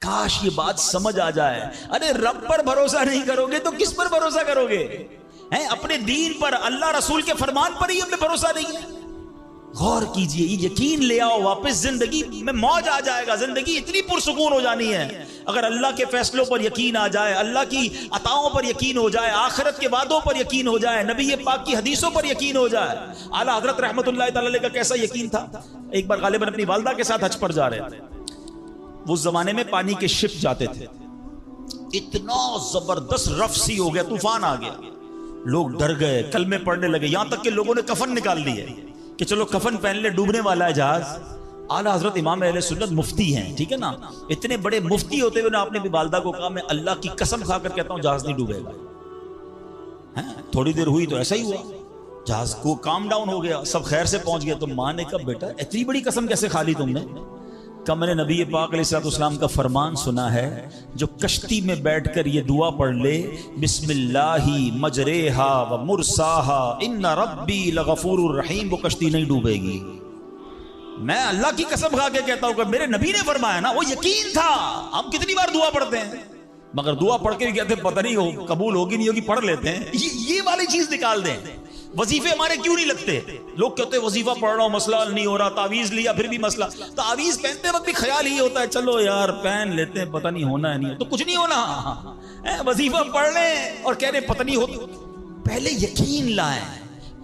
کاش یہ بات سمجھ آ جائے. ارے رب پر بھروسہ نہیں کرو گے تو کس پر بھروسہ کرو گے؟ اپنے دین پر، اللہ رسول کے فرمان پر ہی ہمیں بھروسہ نہیں ہے. غور کیجئے، یہ یقین لے آؤ واپس، زندگی میں موج آ جائے گا. زندگی اتنی پرسکون ہو جانی ہے اگر اللہ کے فیصلوں پر یقین آ جائے، اللہ کی عطاؤں پر یقین ہو جائے، آخرت کے وعدوں پر یقین ہو جائے، نبی پاک کی حدیثوں پر یقین ہو جائے. اعلیٰ حضرت رحمت اللہ تعالی علیہ کا کیسا یقین تھا. ایک بار غالباً اپنی والدہ کے ساتھ حج پر جا رہے تھے. وہ زمانے میں پانی کے شپ جاتے تھے. اتنا زبردست رف سی ہو گیا، طوفان آ گیا، لوگ ڈر گئے، کلمے پڑھنے لگے، یہاں تک کہ لوگوں نے کفن نکال لیے کہ چلو کفن پہن لے، ڈوبنے والا ہے جہاز. اعلیٰ حضرت امام اہل سنت مفتی ہیں، ٹھیک ہے نا، اتنے بڑے مفتی ہوتے ہوئے آپ نے بھی والدہ کو کہا میں اللہ کی قسم کھا کر کہتا ہوں جہاز نہیں ڈوبے گا. تھوڑی دیر ہوئی تو ایسا ہی ہوا، جہاز کو کام ڈاؤن ہو گیا، سب خیر سے پہنچ گئے. تو ماں نے کہا بیٹا اتنی بڑی قسم کیسے کھا لی تم نے؟ کہ میں نے نبی پاک علیہ السلام کا فرمان سنا ہے، جو کشتی میں بیٹھ کر یہ دعا پڑھ لے، بسم اللہ مجریہا و مرساہا ان ربی لغفور الرحیم، وہ کشتی نہیں ڈوبے گی. میں اللہ کی قسم کھا کے کہتا ہوں کہ میرے نبی نے فرمایا نا، وہ یقین تھا. ہم کتنی بار دعا پڑھتے ہیں، مگر دعا پڑھ کے بھی کہتے ہیں پتہ نہیں قبول ہوگی نہیں ہوگی، پڑھ لیتے ہیں. یہ والی چیز نکال دیں. وظیفے ہمارے کیوں نہیں لگتے؟ لوگ کہتے ہیں وظیفہ پڑھ رہا ہوں مسئلہ نہیں ہو رہا، تعویذ لیا پھر بھی مسئلہ. تعویذ پہنتے وقت بھی خیال ہی ہوتا ہے چلو یار پہن لیتے ہیں، پتہ نہیں ہونا ہے نہیں تو کچھ نہیں ہونا. وظیفہ پڑھ لیں اور کہہ رہے پتہ نہیں ہوتا. پہلے یقین لائیں.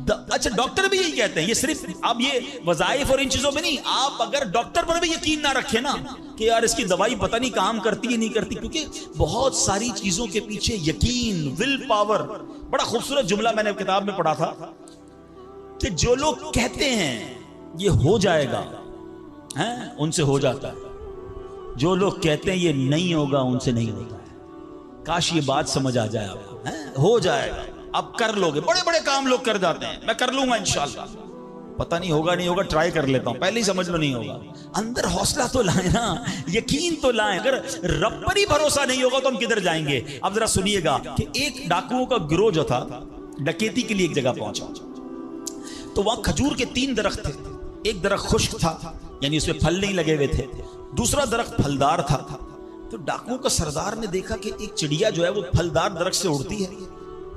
اچھا ڈاکٹر بھی یہی کہتے ہیں، یہ صرف اب یہ وظائف اور ان چیزوں میں نہیں، آپ اگر ڈاکٹر پر بھی یقین نہ رکھیں نا کہ یار اس کی دوائی پتہ نہیں کام کرتی ہے نہیں کرتی، کیونکہ بہت ساری چیزوں کے پیچھے یقین، ول پاور. بڑا خوبصورت جملہ میں نے کتاب میں پڑھا تھا کہ جو لوگ کہتے ہیں یہ ہو جائے گا ان سے ہو جاتا ہے، جو لوگ کہتے ہیں یہ نہیں ہوگا ان سے نہیں ہوتا ہے. کاش یہ بات سمجھ آ جائے آپ کو. ہو جائے گا، اب کر لو گے. بڑے بڑے کام لوگ کر جاتے ہیں، میں کر لوں گا انشاءاللہ، پتہ نہیں ہوگا نہیں ہوگا، ٹرائی کر لیتا ہوں، پہلے ہی سمجھ لو نہیں ہوگا. اندر حوصلہ تو لائیں نا، یقین تو لائیں. اگر رب پر ہی بھروسہ نہیں ہوگا تو ہم کدھر جائیں گے؟ اب ذرا سنیے گا کہ ایک ڈاکوؤں کا گروہ جو تھا ڈکیتی کے لیے ایک جگہ پہنچا، تو وہاں کھجور کے 3 درخت تھے. ایک درخت خشک تھا، یعنی اس میں پھل نہیں لگے ہوئے تھے. دوسرا درخت پھلدار تھا. تو ڈاکوؤں کا سردار نے دیکھا کہ ایک چڑیا جو ہے وہ پھلدار درخت سے اڑتی ہے،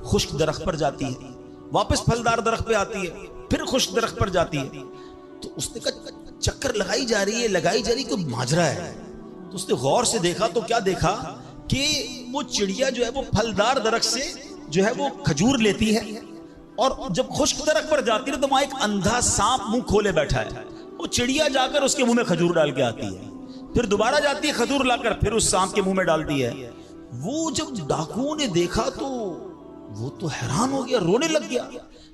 خشک درخت پر جاتی ہے، واپس پھلدار درخت پہ آتی ہے، پھر خشک درخت پر جاتی ہے. تو اس نے کہا چکر لگائی جا رہی ہے، کوئی ماجرا ہے. تو اس نے غور سے دیکھا تو کیا دیکھا کہ وہ چڑیا جو ہے وہ پھلدار درخت سے جو ہے وہ کھجور لیتی ہے، اور جب خشک درخت پر جاتی ہے تو وہاں ایک اندھا سانپ منہ کھولے بیٹھا ہے. وہ چڑیا جا کر اس کے منہ میں کھجور ڈال کے آتی ہے، پھر دوبارہ جاتی ہے کھجور لا کر پھر اس سانپ کے منہ میں ڈالتی ہے. وہ جب ڈاکوؤں نے دیکھا تو وہ تو حیران ہو گیا، رونے لگ گیا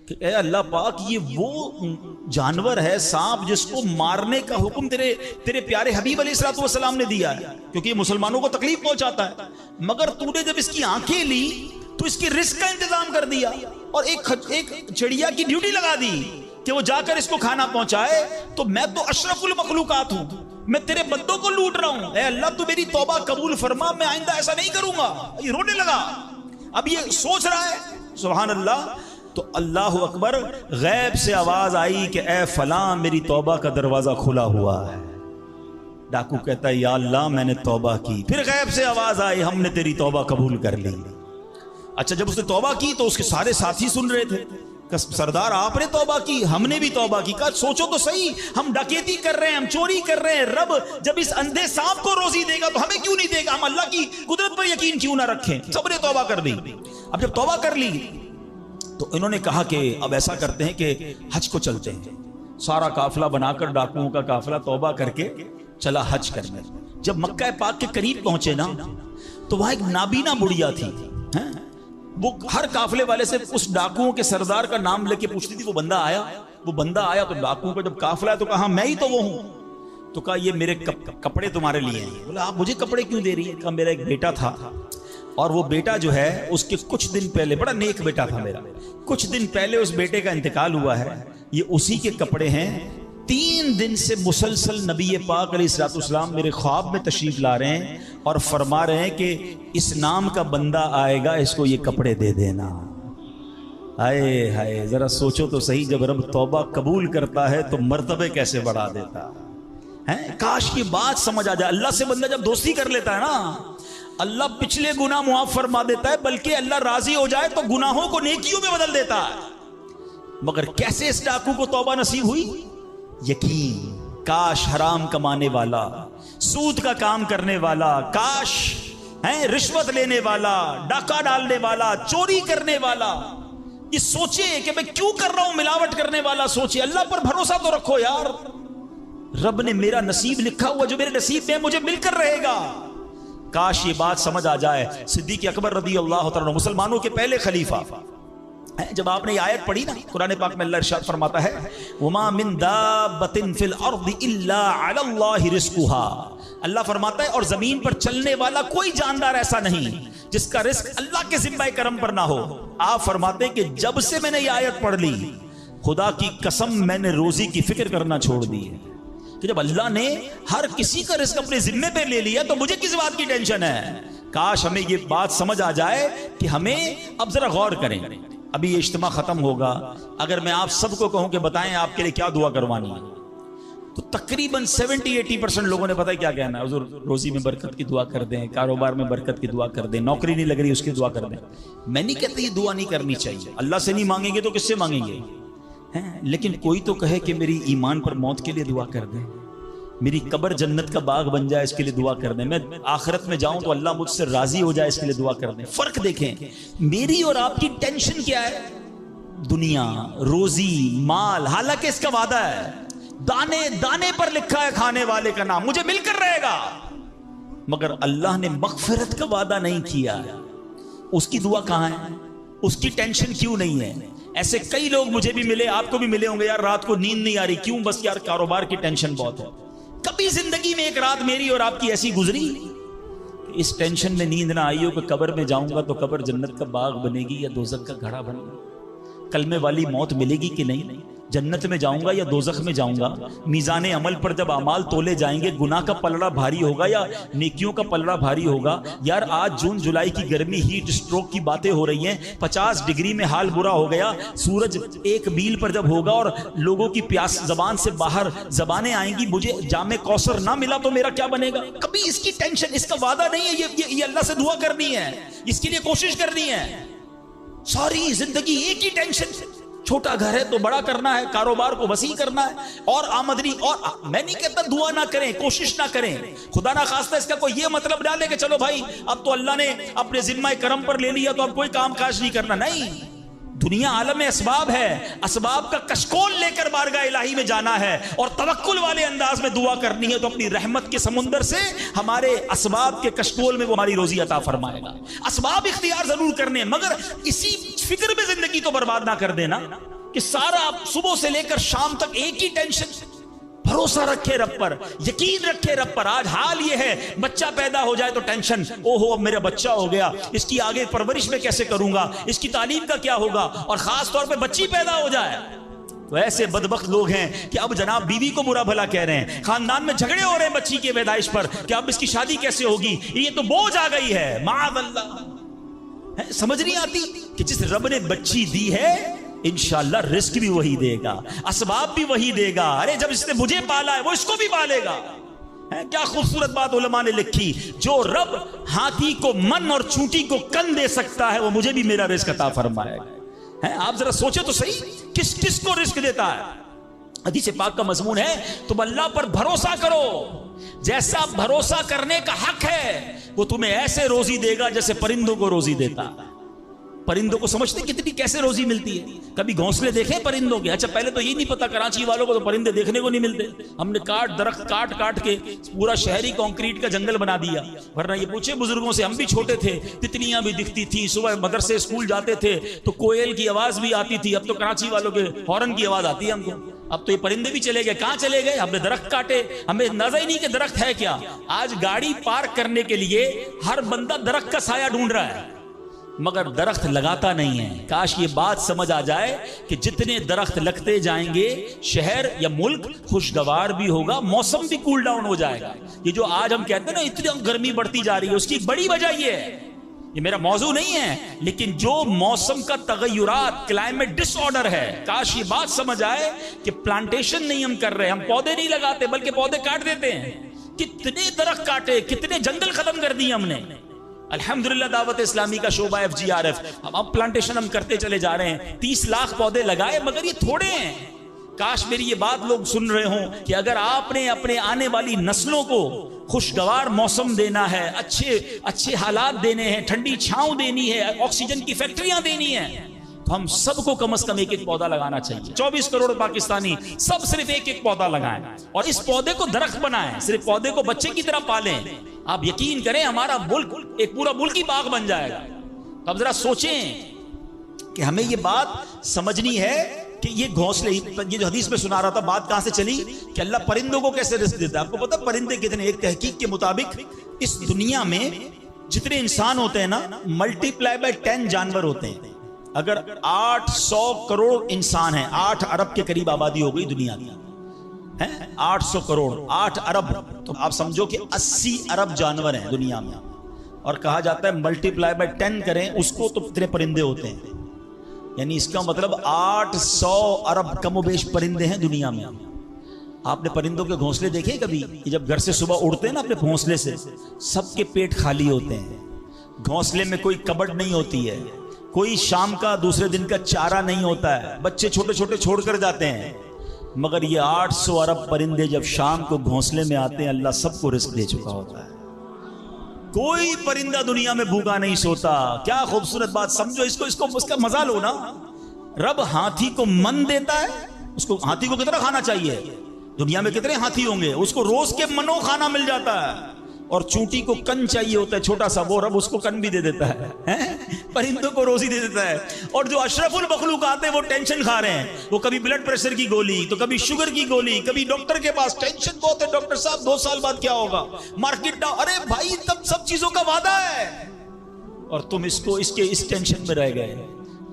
کہ اے اللہ پاک، یہ وہ جانور ہے سانپ جس کو مارنے کا حکم تیرے پیارے حبیب علیہ السلام نے دیا ہے، کیونکہ یہ مسلمانوں کو تکلیف پہنچاتا ہے. مگر تو نے جب اس کی آنکھیں لی تو اس کی رزق کا انتظام کر دیا اور ایک چڑیا کی ڈیوٹی لگا دی کہ وہ جا کر اس کو کھانا پہنچائے. تو میں تو اشرف المخلوقات ہوں، میں تیرے بندوں کو لوٹ رہا ہوں، اے اللہ تو میری توبہ قبول فرما، میں آئندہ ایسا نہیں کروں گا. یہ رونے لگا. اب یہ سوچ رہا ہے سبحان اللہ. تو اللہ اکبر، غیب سے آواز آئی کہ اے فلاں میری توبہ کا دروازہ کھلا ہوا ہے. ڈاکو کہتا ہے یا اللہ میں نے توبہ کی. پھر غیب سے آواز آئی ہم نے تیری توبہ قبول کر لی. اچھا جب اس نے توبہ کی تو اس کے سارے ساتھی سن رہے تھے کہ سردار آپ نے توبہ کی، ہم نے بھی توبہ کی. کہا سوچو تو صحیح، ہم ڈکیتی کر رہے ہیں، ہم چوری کر رہے ہیں، رب جب اس اندھے سانپ کو روزی دے گا تو ہمیں کیوں نہیں دے گا؟ ہم اللہ کی قدرت پر یقین کیوں نہ رکھیں؟ سب نے توبہ کر دی. اب جب توبہ کر لی تو انہوں نے کہا کہ اب ایسا کرتے ہیں کہ حج کو چلتے ہیں. سارا قافلہ بنا کر ڈاکوؤں کا قافلہ توبہ کر کے چلا حج کرنے. جب مکہ پاک کے قریب پہنچے نا تو وہاں ایک نابینا بڑھیا تھی. وہ ہر قافلے والے سے اس ڈاکوؤں کے سردار کا نام لے کے پوچھتی تھی. وہ بندہ آیا تو ڈاکوؤں کا جب قافلہ ہے تو کہا میں ہی تو وہ ہوں. تو کہا یہ میرے کپڑے تمہارے لیے ہیں. بولا آپ مجھے کپڑے کیوں دے رہی ہیں؟ کہا میرا ایک بیٹا تھا اور وہ بیٹا جو ہے اس کے کچھ دن پہلے، بڑا نیک بیٹا تھا میرا، کچھ دن پہلے اس بیٹے کا انتقال ہوا ہے، یہ اسی کے کپڑے ہیں. 3 دن سے مسلسل نبی پاک علیہ السلام میرے خواب میں تشریف لا رہے ہیں اور فرما رہے ہیں کہ اس نام کا بندہ آئے گا، اس کو یہ کپڑے دے دینا. ہائے ہائے، ذرا سوچو تو صحیح، جب رب توبہ قبول کرتا ہے تو مرتبے کیسے بڑھا دیتا کاش یہ بات سمجھ آ جائے. اللہ سے بندہ جب دوستی کر لیتا ہے نا, اللہ پچھلے گناہ معاف فرما دیتا ہے, بلکہ اللہ راضی ہو جائے تو گناہوں کو نیکیوں میں بدل دیتا ہے. مگر کیسے اس ڈاکو کو توبہ نصیب ہوئی؟ یقین. کاش حرام کمانے والا, سود کا کام کرنے والا, کاش رشوت لینے والا, ڈاکہ ڈالنے والا, چوری کرنے والا یہ سوچے کہ میں کیوں کر رہا ہوں, ملاوٹ کرنے والا سوچے. اللہ پر بھروسہ تو رکھو یار, رب نے میرا نصیب لکھا ہوا, جو میرے نصیب میں مجھے مل کر رہے گا. کاش یہ بات سمجھ آ جائے. صدیق اکبر رضی اللہ تعالیٰ مسلمانوں کے پہلے خلیفہ, جب آپ نے یہ آیت پڑھی نا قرآن پاک میں, اللہ ارشاد فرماتا ہے وما من دابۃ فی الارض الا علی اللہ رزقها. اللہ فرماتا ہے اور زمین پر چلنے والا کوئی جاندار ایسا نہیں جس کا رزق اللہ کے ذمہ کرم پر نہ ہو. آپ فرماتے ہیں کہ جب سے میں نے یہ آیت پڑھ لی, خدا کی قسم میں نے روزی کی فکر کرنا چھوڑ دی ہے. کہ جب اللہ نے ہر کسی کا رزق اپنے ذمہ پہ لے لیا تو مجھے کس بات کی ٹینشن ہے. کاش ہمیں یہ بات سمجھ آ جائے کہ ہمیں اب ذرا غور کریں. ابھی یہ اجتماع ختم ہوگا, اگر میں آپ سب کو کہوں کہ بتائیں آپ کے لیے کیا دعا کروانی ہے, تو تقریباً 70-80% لوگوں نے پتہ کیا کہنا ہے, حضور روزی میں برکت کی دعا کر دیں, کاروبار میں برکت کی دعا کر دیں, نوکری نہیں لگ رہی اس کی دعا کر دیں. میں نہیں کہتا یہ دعا نہیں کرنی چاہیے, اللہ سے نہیں مانگیں گے تو کس سے مانگیں گے, لیکن کوئی تو کہے کہ میری ایمان پر موت کے لیے دعا کر دیں, میری قبر جنت کا باغ بن جائے اس کے لیے دعا کر دیں, میں آخرت میں جاؤں تو اللہ مجھ سے راضی ہو جائے اس کے لیے دعا کر دیں. فرق دیکھیں, میری اور آپ کی ٹینشن کیا ہے, دنیا, روزی, مال, حالانکہ اس کا وعدہ ہے, دانے دانے پر لکھا ہے کھانے والے کا نام, مجھے مل کر رہے گا. مگر اللہ نے مغفرت کا وعدہ نہیں کیا. اس کی دعا کہاں ہے, اس کی ٹینشن کیوں نہیں ہے؟ ایسے کئی لوگ مجھے بھی ملے, آپ کو بھی ملے ہوں گے, یار رات کو نیند نہیں آ رہی, کیوں؟ بس یار کاروبار کی ٹینشن بہت ہے. کبھی زندگی میں ایک رات میری اور آپ کی ایسی گزری کہ اس ٹینشن میں نیند نہ آئی ہو کہ قبر میں جاؤں گا تو قبر جنت کا باغ بنے گی یا دوزخ کا گھڑا بنے گا, کلمے والی موت ملے گی کہ نہیں, جنت میں جاؤں گا یا دوزخ میں جاؤں گا. میزان عمل پر جب اعمال تولے جائیں گے, گناہ کا پلڑا بھاری ہوگا یا نیکیوں کا پلڑا بھاری ہوگا. یار آج جون جولائی کی گرمی, ہیٹ اسٹروک کی باتیں ہو رہی ہیں, 50 ڈگری میں حال برا ہو گیا. سورج 1 میل پر جب ہوگا اور لوگوں کی پیاس زبان سے باہر زبانیں آئیں گی, مجھے جام کوثر نہ ملا تو میرا کیا بنے گا. کبھی اس کی ٹینشن, اس کا وعدہ نہیں ہے. یہ اللہ سے دعا کرنی ہے, اس کے لیے کوشش کرنی ہے. ساری زندگی ایک ہی ٹینشن, چھوٹا گھر ہے تو بڑا کرنا ہے, کاروبار کو وسیع کرنا ہے, اور آمدنی. اور میں نہیں کہتا دعا نہ کریں, کوشش نہ کریں, خدا نہ خواستہ اس کا کوئی یہ مطلب ڈالے کہ چلو بھائی اب تو اللہ نے اپنے ذمہ کرم پر لے لیا تو اب کوئی کام کاج نہیں کرنا. نہیں, دنیا عالم اسباب ہے, اسباب کا کشکول لے کر بارگاہ الہی میں جانا ہے اور توکل والے انداز میں دعا کرنی ہے, تو اپنی رحمت کے سمندر سے ہمارے اسباب کے کشکول میں وہ ہماری روزی عطا فرمائے گا. اسباب اختیار ضرور کرنے, مگر اسی فکر میں زندگی تو برباد نہ کر دینا کہ سارا صبح سے لے کر شام تک ایک ہی ٹینشن. بھروسہ رکھے رب پر, یقین رکھے رب پر. آج حال یہ ہے, بچہ پیدا ہو جائے تو ٹینشن, او ہو اب میرا بچہ ہو گیا, اس کی آگے پرورش میں کیسے کروں گا, اس کی تعلیم کا کیا ہوگا, اور خاص طور پہ بچی پیدا ہو جائے تو ایسے بدبخت لوگ ہیں کہ اب جناب بیوی کو برا بھلا کہہ رہے ہیں, خاندان میں جھگڑے ہو رہے ہیں بچی کی پیدائش پر کہ اب اس کی شادی کیسے ہوگی, یہ تو بوجھ آ گئی ہے. معاذ اللہ, سمجھ نہیں آتی کہ جس رب نے بچی دی ہے انشاءاللہ رزق بھی وہی دے گا, اسباب بھی وہی دے گا. ارے جب اس نے مجھے پالا ہے وہ اس کو بھی پالے گا. کیا خوبصورت بات علماء نے لکھی, جو رب ہاتھی کو من اور چونٹی کو کن دے سکتا ہے وہ مجھے بھی میرا رزق عطا فرمائے گا. آپ ذرا سوچے تو صحیح, کس کس کو رزق دیتا ہے. حدیث پاک کا مضمون ہے تم اللہ پر بھروسہ کرو, جیسا بھروسہ کرنے کا حق ہے وہ تمہیں ایسے روزی دے گا جیسے پرندوں کو روزی دیتا. پرندوں کو سمجھتے کتنی کیسے روزی ملتی ہے, کبھی گھونسلے دیکھے پرندوں کے؟ اچھا پہلے تو یہ نہیں پتا, کراچی والوں کو تو پرندے دیکھنے کو نہیں ملتے. ہم نے درخت کاٹ کے پورا شہری کنکریٹ کا جنگل بنا دیا. ورنہ یہ پوچھے بزرگوں سے, ہم بھی چھوٹے تھے تتلیاں بھی دکھتی تھی, صبح مدرسے اسکول جاتے تھے تو کوئل کی آواز بھی آتی تھی. اب تو کراچی والوں کے ہارن کی آواز آتی ہے ہم کو. اب تو یہ پرندے بھی چلے گئے. کہاں چلے گئے؟ ہم نے درخت کاٹے, ہمیں نظر ہی نہیں کہ درخت ہے کیا. آج گاڑی پارک کرنے کے لیے ہر بندہ درخت کا سایہ ڈھونڈ رہا ہے مگر درخت لگاتا نہیں ہے. کاش یہ بات سمجھ آ جائے کہ جتنے درخت لگتے جائیں گے شہر یا ملک خوشگوار بھی ہوگا, موسم بھی کول ڈاؤن ہو جائے گا. یہ جو آج ہم کہتے ہیں نا اتنی گرمی بڑھتی جا رہی ہے, اس کی بڑی وجہ یہ ہے یہ میرا موضوع نہیں ہے، لیکن جو موسم کا تغیرات، کلائمیٹ ڈس آرڈر ہے، کاش یہ بات سمجھ آئے کہ پلانٹیشن نہیں ہم کر رہے، ہم پودے نہیں لگاتے بلکہ پودے کاٹ دیتے ہیں. کتنے درخت کاٹے، کتنے جنگل ختم کر دیے ہم نے. الحمدللہ دعوت اسلامی کا شعبہ FGRF، اب پلانٹیشن ہم کرتے چلے جا رہے ہیں. 30 لاکھ پودے لگائے، مگر یہ تھوڑے ہیں. کاش میری یہ بات لوگ سن رہے ہوں کہ اگر آپ نے اپنے آنے والی نسلوں کو خوشگوار موسم دینا ہے، اچھے حالات دینے ہیں، ٹھنڈی چھاؤں دینی ہے، آکسیجن کی فیکٹریاں دینی ہیں، تو ہم سب کو کم از کم ایک پودا لگانا چاہیے. 24 کروڑ پاکستانی سب صرف ایک پودا لگائیں اور اس پودے کو درخت بنائیں. صرف پودے کو بچے کی طرح پالیں. آپ یقین کریں ہمارا ملک ایک پورا ملک ہی باغ بن جائے گا. تو اب ذرا سوچیں کہ ہمیں یہ بات سمجھنی ہے کہ یہ گھونسلے، یہ جو حدیث میں سنا رہا تھا، بات کہاں سے چلی کہ اللہ پرندوں کو کیسے رزق دیتا ہے. آپ کو پتا پرندے کتنے؟ ایک تحقیق کے مطابق اس دنیا میں جتنے انسان ہوتے ہیں نا، ملٹی پلائی بائی 10 جانور ہوتے ہیں. اگر 800 کروڑ انسان ہیں، 8 ارب کے قریب آبادی ہو گئی دنیا کی، 800 کروڑ 8 ارب، تو آپ سمجھو کہ 80 ارب جانور ہیں دنیا میں. اور کہا جاتا ہے ملٹی پلائی بائی 10 کریں اس کو تو اتنے پرندے ہوتے ہیں. یعنی اس کا مطلب 800 ارب کم و بیش پرندے ہیں دنیا میں. آپ نے پرندوں کے گھونسلے دیکھے کبھی؟ جب گھر سے صبح اڑتے ہیں نا اپنے گھونسلے سے، سب کے پیٹ خالی ہوتے ہیں. گھونسلے میں کوئی کبڈ نہیں ہوتی ہے، کوئی شام کا دوسرے دن کا چارہ نہیں ہوتا ہے، بچے چھوٹے چھوٹے چھوڑ کر جاتے ہیں. مگر یہ 800 ارب پرندے جب شام کو گھونسلے میں آتے ہیں، اللہ سب کو رزق دے چکا ہوتا ہے. کوئی پرندہ دنیا میں بھوکا نہیں سوتا. کیا خوبصورت بات! سمجھو اس کا مزہ لو نا. رب ہاتھی کو من دیتا ہے، اس کو ہاتھی کو کتنا کھانا چاہیے؟ دنیا میں کتنے ہاتھی ہوں گے، اس کو روز کے منو کھانا مل جاتا ہے. اور چونٹی کو کن چاہیے ہوتا ہے چھوٹا سا، وہ رب اس کو کن بھی دے دیتا ہے. پرندوں کو روزی دے دیتا ہے. اور جو اشرف المخلوقات ہیں وہ ٹینشن کھا رہے ہیں، وہ کبھی بلڈ پریشر کی گولی، تو کبھی شوگر کی گولی، کبھی ڈاکٹر کے پاس. ٹینشن بہت ہے ڈاکٹر صاحب، 2 سال بعد کیا ہوگا، مارکیٹ ڈاؤن. ارے بھائی تب سب چیزوں کا وعدہ ہے اور تم اس ٹینشن میں رہ گئے.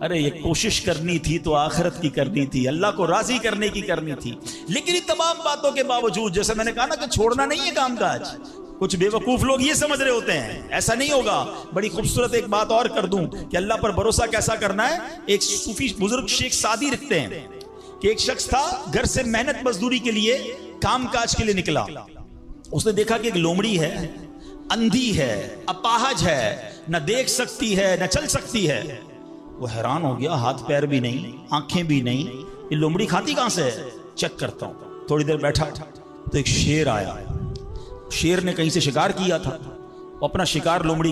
ارے یہ کوشش کرنی تھی تو آخرت کی کرنی تھی، اللہ کو راضی کرنے کی کرنی تھی. لیکن ان تمام باتوں کے باوجود، جیسے میں نے کہا نا کہ چھوڑنا نہیں ہے کام کاج. کچھ بے وقوف لوگ یہ سمجھ رہے ہوتے ہیں ایسا نہیں ہوگا. بڑی خوبصورت ایک بات اور کر دوں کہ اللہ پر بھروسہ کیسا کرنا ہے. ایک صوفی بزرگ شیخ سعدی لکھتے ہیں کہ ایک شخص تھا، گھر سے محنت مزدوری کے لیے، کام کاج کے لیے نکلا. اس نے دیکھا کہ ایک لومڑی ہے، اندھی ہے، اپاہج ہے، نہ دیکھ سکتی ہے نہ چل سکتی ہے. وہ حیران ہو گیا، ہاتھ پیر بھی نہیں، آنکھیں بھی نہیں، یہ لومڑی کھاتی کہاں سے ہے؟ چیک کرتا ہوں. تھوڑی دیر بیٹھا تو ایک شیر آیا. شیر نے کہیں سے شکار کیا تھا، وہ اپنا شکار لومڑی